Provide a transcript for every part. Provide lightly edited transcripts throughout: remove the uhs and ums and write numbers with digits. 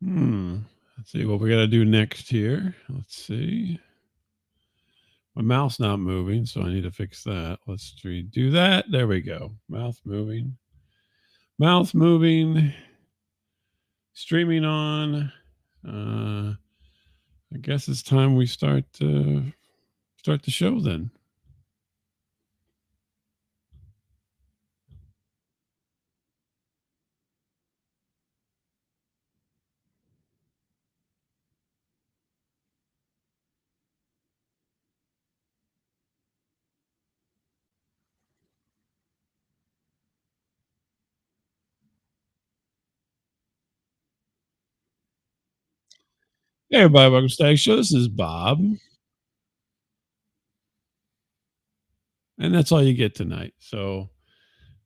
Hmm. Let's see what we got to do next here. Let's see. My mouth's not moving, so I need to fix that. Let's redo that. There we go. Mouth moving. Mouth moving. Streaming on. I guess it's time we start the show then. Hey everybody, welcome to Stag Show. This is Bob, and that's all you get tonight. So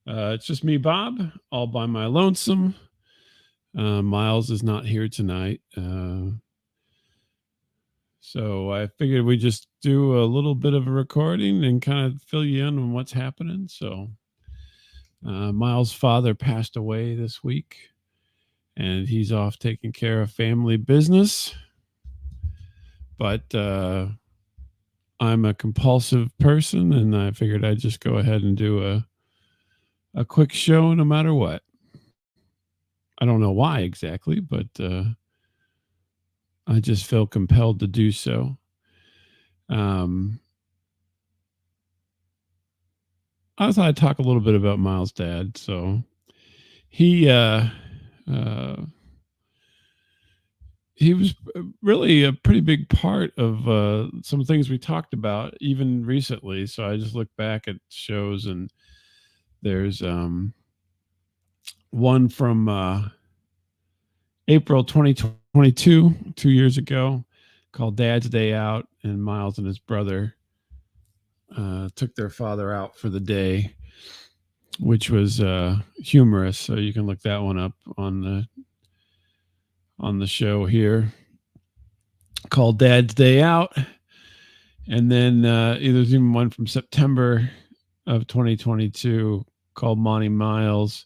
it's just me, Bob, all by my lonesome. Miles is not here tonight. So I figured we just do a little bit of a recording and kind of fill you in on what's happening. So Miles' father passed away this week, and he's off taking care of family business. But I'm a compulsive person, and I figured I'd just go ahead and do a quick show no matter what. I don't know why exactly, but I just feel compelled to do so. Um, I thought I'd talk a little bit about Miles' dad. So he uh, he was really a pretty big part of some things we talked about even recently. So I just look back at shows, and there's one from April 2022, 2 years ago, called Dad's Day Out, and Miles and his brother took their father out for the day, which was humorous. So you can look that one up on the show here, called Dad's Day Out. And then there's even one from September of 2022 called Monty Miles,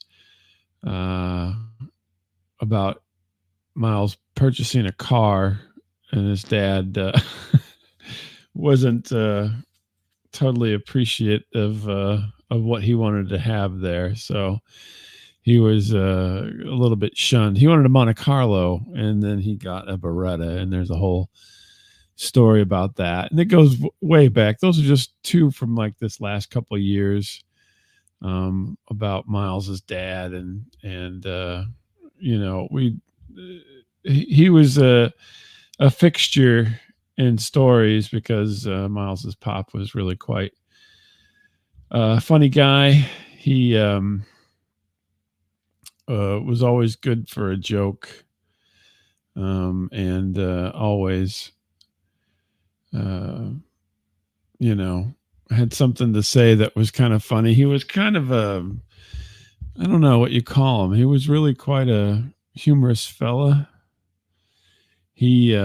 about Miles purchasing a car, and his dad wasn't totally appreciative of what he wanted to have there. So he was a little bit shunned. He wanted a Monte Carlo, and then he got a Beretta, and there's a whole story about that. And it goes way back. Those are just two from like this last couple of years, about Miles's dad, and we he was a fixture in stories because Miles's pop was really quite a funny guy. He was always good for a joke, and always, uh, had something to say that was kind of funny. He was kind of I don't know what you call him. He was really quite a humorous fella. He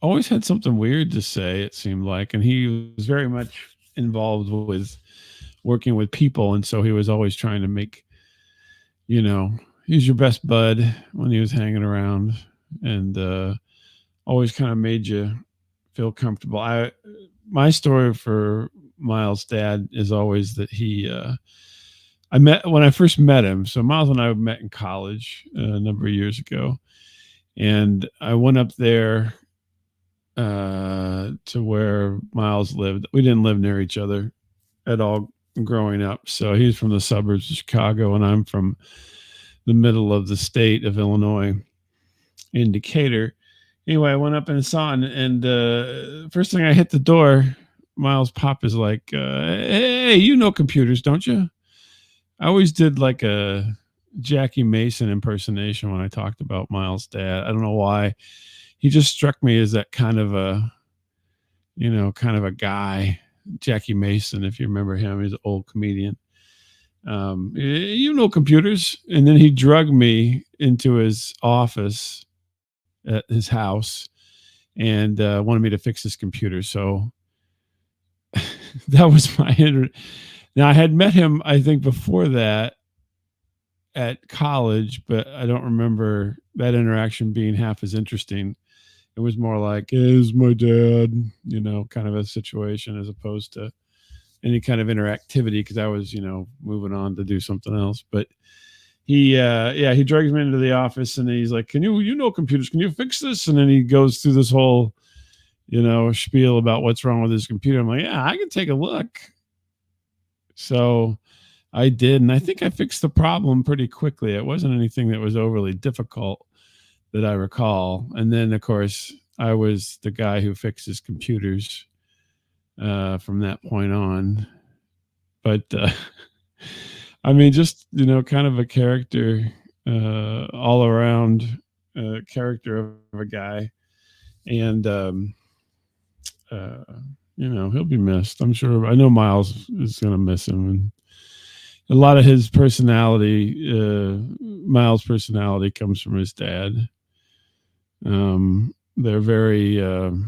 always had something weird to say, it seemed like, and he was very much involved with working with people, and so he was always trying to make, he's your best bud when he was hanging around, and always kind of made you feel comfortable. My story for Miles' dad is always that I met when I first met him. So Miles and I met in college a number of years ago, and I went up there to where Miles lived. We didn't live near each other at all growing up. So he's from the suburbs of Chicago, and I'm from the middle of the state of Illinois in Decatur. Anyway, I went up and saw, and first thing I hit the door, Miles' pop is like, "Hey, you know computers, don't you?" I always did like a Jackie Mason impersonation when I talked about Miles' dad. I don't know why. He just struck me as that kind of a guy. Jackie Mason, if you remember him, he's an old comedian. Computers. And then he drugged me into his office at his house, and wanted me to fix his computer. So that was my Now I had met him, I think, before that at college, but I don't remember that interaction being half as interesting. It was more like, "Is my dad," kind of a situation as opposed to any kind of interactivity because I was, moving on to do something else. But he drags me into the office and he's like, "Can you computers? Can you fix this?" And then he goes through this whole, spiel about what's wrong with his computer. I'm like, "Yeah, I can take a look." So I did, and I think I fixed the problem pretty quickly. It wasn't anything that was overly difficult that I recall. And then, of course, I was the guy who fixes computers from that point on. But I mean, just kind of a character, all around character of a guy, and uh, he'll be missed. I'm sure. I know Miles is going to miss him, and a lot of his personality, Miles' personality, comes from his dad. They're very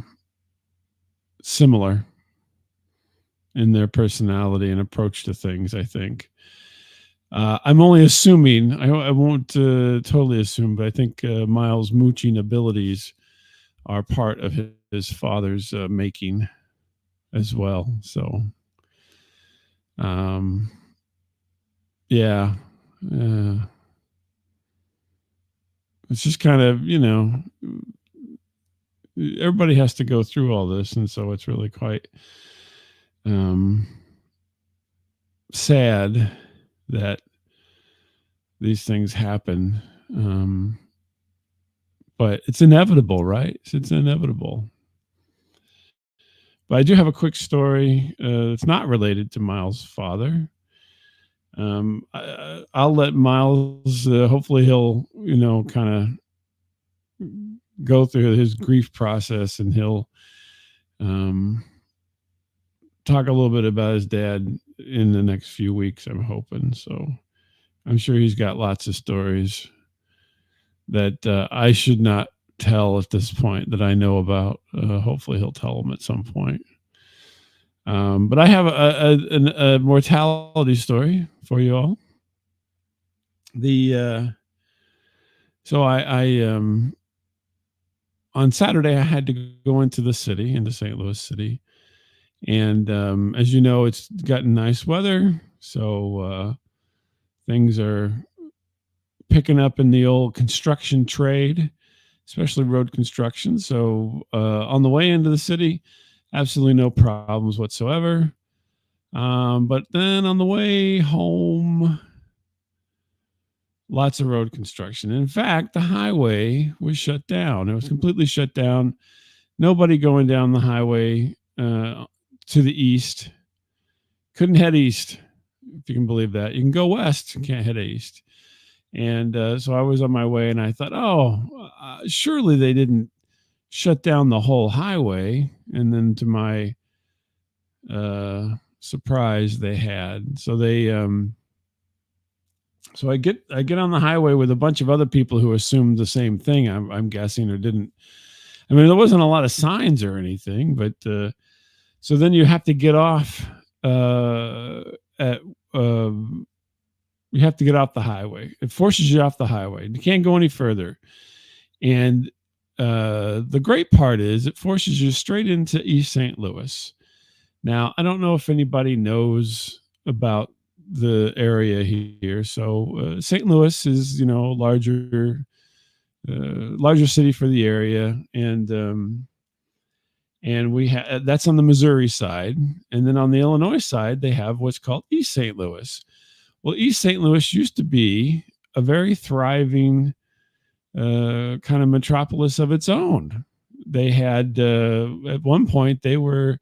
similar in their personality and approach to things, I think. I'm only assuming, I won't totally assume, but I think Miles' mooching abilities are part of his father's making as well. So, um, yeah. Uh, it's just kind of, everybody has to go through all this. And so it's really quite um, sad that these things happen. But it's inevitable, right? It's inevitable. But I do have a quick story. It's not related to Miles' father. I'll let Miles. Hopefully, he'll kind of go through his grief process, and he'll um, talk a little bit about his dad in the next few weeks. I'm hoping so. I'm sure he's got lots of stories that I should not tell at this point that I know about. Hopefully, he'll tell them at some point. But I have a mortality story for you all. The so I on Saturday I had to go into St. Louis City, and as you know, it's gotten nice weather, so things are picking up in the old construction trade, especially road construction. So on the way into the city, absolutely no problems whatsoever. But then on the way home, lots of road construction. In fact, the highway was shut down. It was completely shut down. Nobody going down the highway to the east. Couldn't head east, if you can believe that. You can go west, you can't head east. And so I was on my way, and I thought, surely they didn't shut down the whole highway. And then to my surprise, they had. So so I get on the highway with a bunch of other people who assumed the same thing. I'm guessing, or didn't. I mean, there wasn't a lot of signs or anything, but so then you have to get off at. You have to get off the highway. It forces you off the highway. You can't go any further. And the great part is it forces you straight into East St. Louis. Now, I don't know if anybody knows about the area here. So St. Louis is, larger city for the area, and we have that's on the Missouri side, and then on the Illinois side they have what's called East St. Louis. Well, East St. Louis used to be a very thriving kind of metropolis of its own. They had at one point they were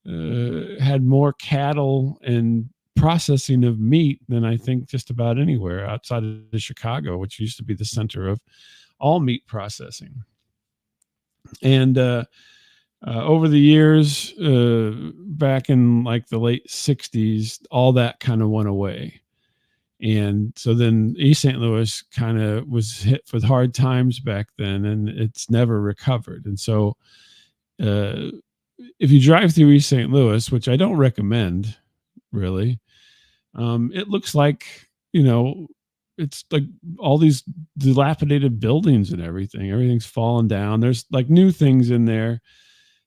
had more cattle and processing of meat than I think just about anywhere outside of Chicago, which used to be the center of all meat processing. And over the years, back in like the late 60s, all that kind of went away. And so then East St. Louis kind of was hit with hard times back then, and it's never recovered. And so if you drive through East St. Louis, which I don't recommend really, it looks like, it's like all these dilapidated buildings and everything. Everything's fallen down. There's like new things in there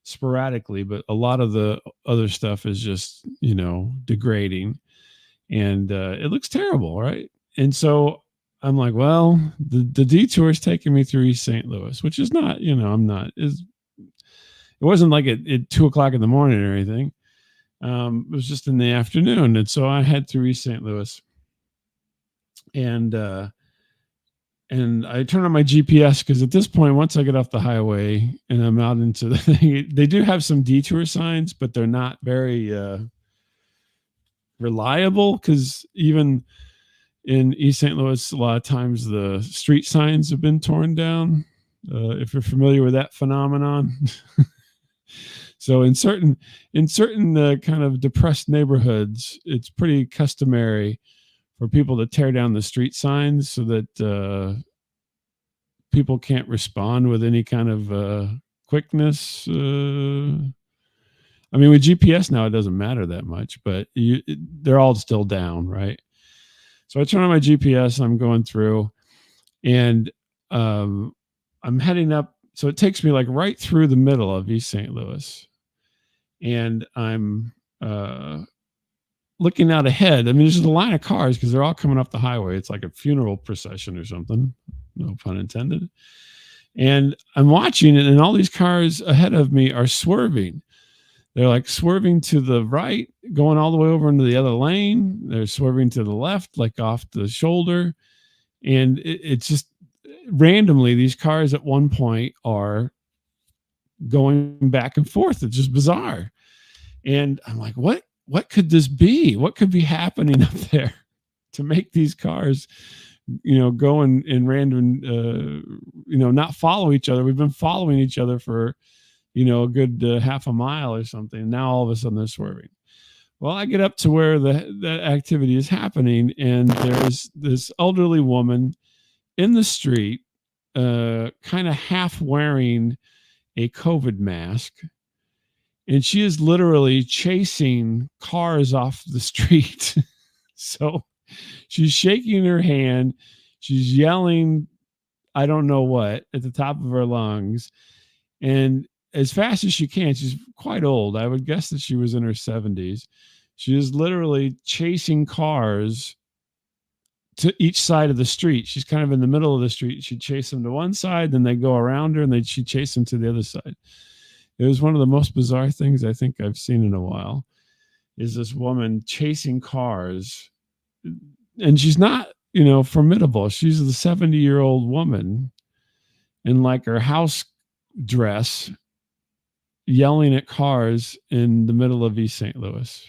sporadically, but a lot of the other stuff is just, degrading, and it looks terrible, right? And so I'm like, well, the detour is taking me through East St. Louis, which is not, I'm not is it wasn't like at 2 o'clock in the morning or anything. It was just in the afternoon, and so I head through East St. Louis, and I turn on my GPS because at this point, once I get off the highway and I'm out into the thing, they do have some detour signs, but they're not very reliable, because even in East St. Louis, a lot of times the street signs have been torn down. If you're familiar with that phenomenon. So in certain kind of depressed neighborhoods, it's pretty customary for people to tear down the street signs so that people can't respond with any kind of quickness. I mean, with GPS now, it doesn't matter that much, but they're all still down, right? So I turn on my GPS, I'm going through, and I'm heading up. So it takes me like right through the middle of East St. Louis, and I'm looking out ahead. I mean, there's just a line of cars because they're all coming up the highway. It's like a funeral procession or something, no pun intended. And I'm watching it, and all these cars ahead of me are swerving. They're like swerving to the right, going all the way over into the other lane. They're swerving to the left, like off the shoulder. And it's just randomly, these cars at one point are going back and forth. It's just bizarre. And I'm like, what could this be? What could be happening up there to make these cars, go in random, not follow each other? We've been following each other for, a good half a mile or something. Now all of a sudden they're swerving. Well, I get up to where that activity is happening, and there's this elderly woman in the street, kind of half wearing a COVID mask, and she is literally chasing cars off the street. So she's shaking her hand, she's yelling, I don't know what, at the top of her lungs, and as fast as she can. She's quite old. I would guess that she was in her 70s. She is literally chasing cars to each side of the street. She's kind of in the middle of the street. She'd chase them to one side, then they go around her, and she'd chase them to the other side. It was one of the most bizarre things I think I've seen in a while, is this woman chasing cars. And she's not, formidable. She's the 70-year-old woman in like her house dress, yelling at cars in the middle of East St. Louis.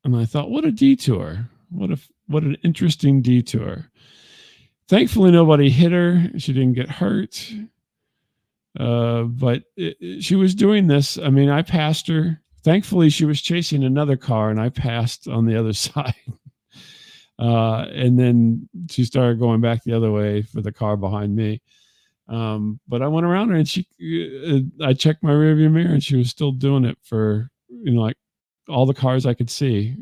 And I thought, what a detour. What an interesting detour. Thankfully, nobody hit her. She didn't get hurt. But she was doing this. I mean, I passed her. Thankfully, she was chasing another car, and I passed on the other side. And then she started going back the other way for the car behind me. But I went around her, and I checked my rearview mirror, and she was still doing it for, like all the cars I could see,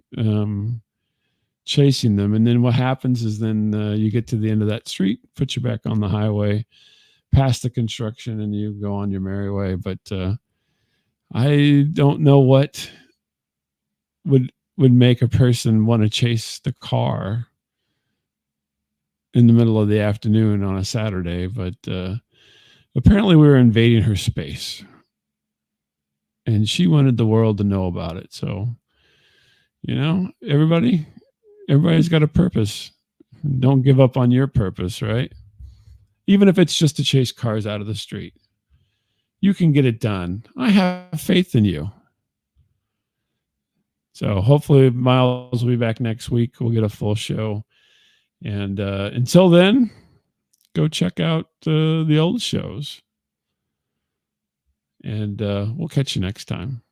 chasing them. And then what happens is then you get to the end of that street, put you back on the highway, past the construction, and you go on your merry way. But I don't know what would make a person want to chase the car in the middle of the afternoon on a Saturday, but apparently we were invading her space, and she wanted the world to know about it. So, everybody's got a purpose. Don't give up on your purpose, right? Even if it's just to chase cars out of the street, you can get it done. I have faith in you. So hopefully Miles will be back next week. We'll get a full show. And until then, go check out the old shows. And we'll catch you next time.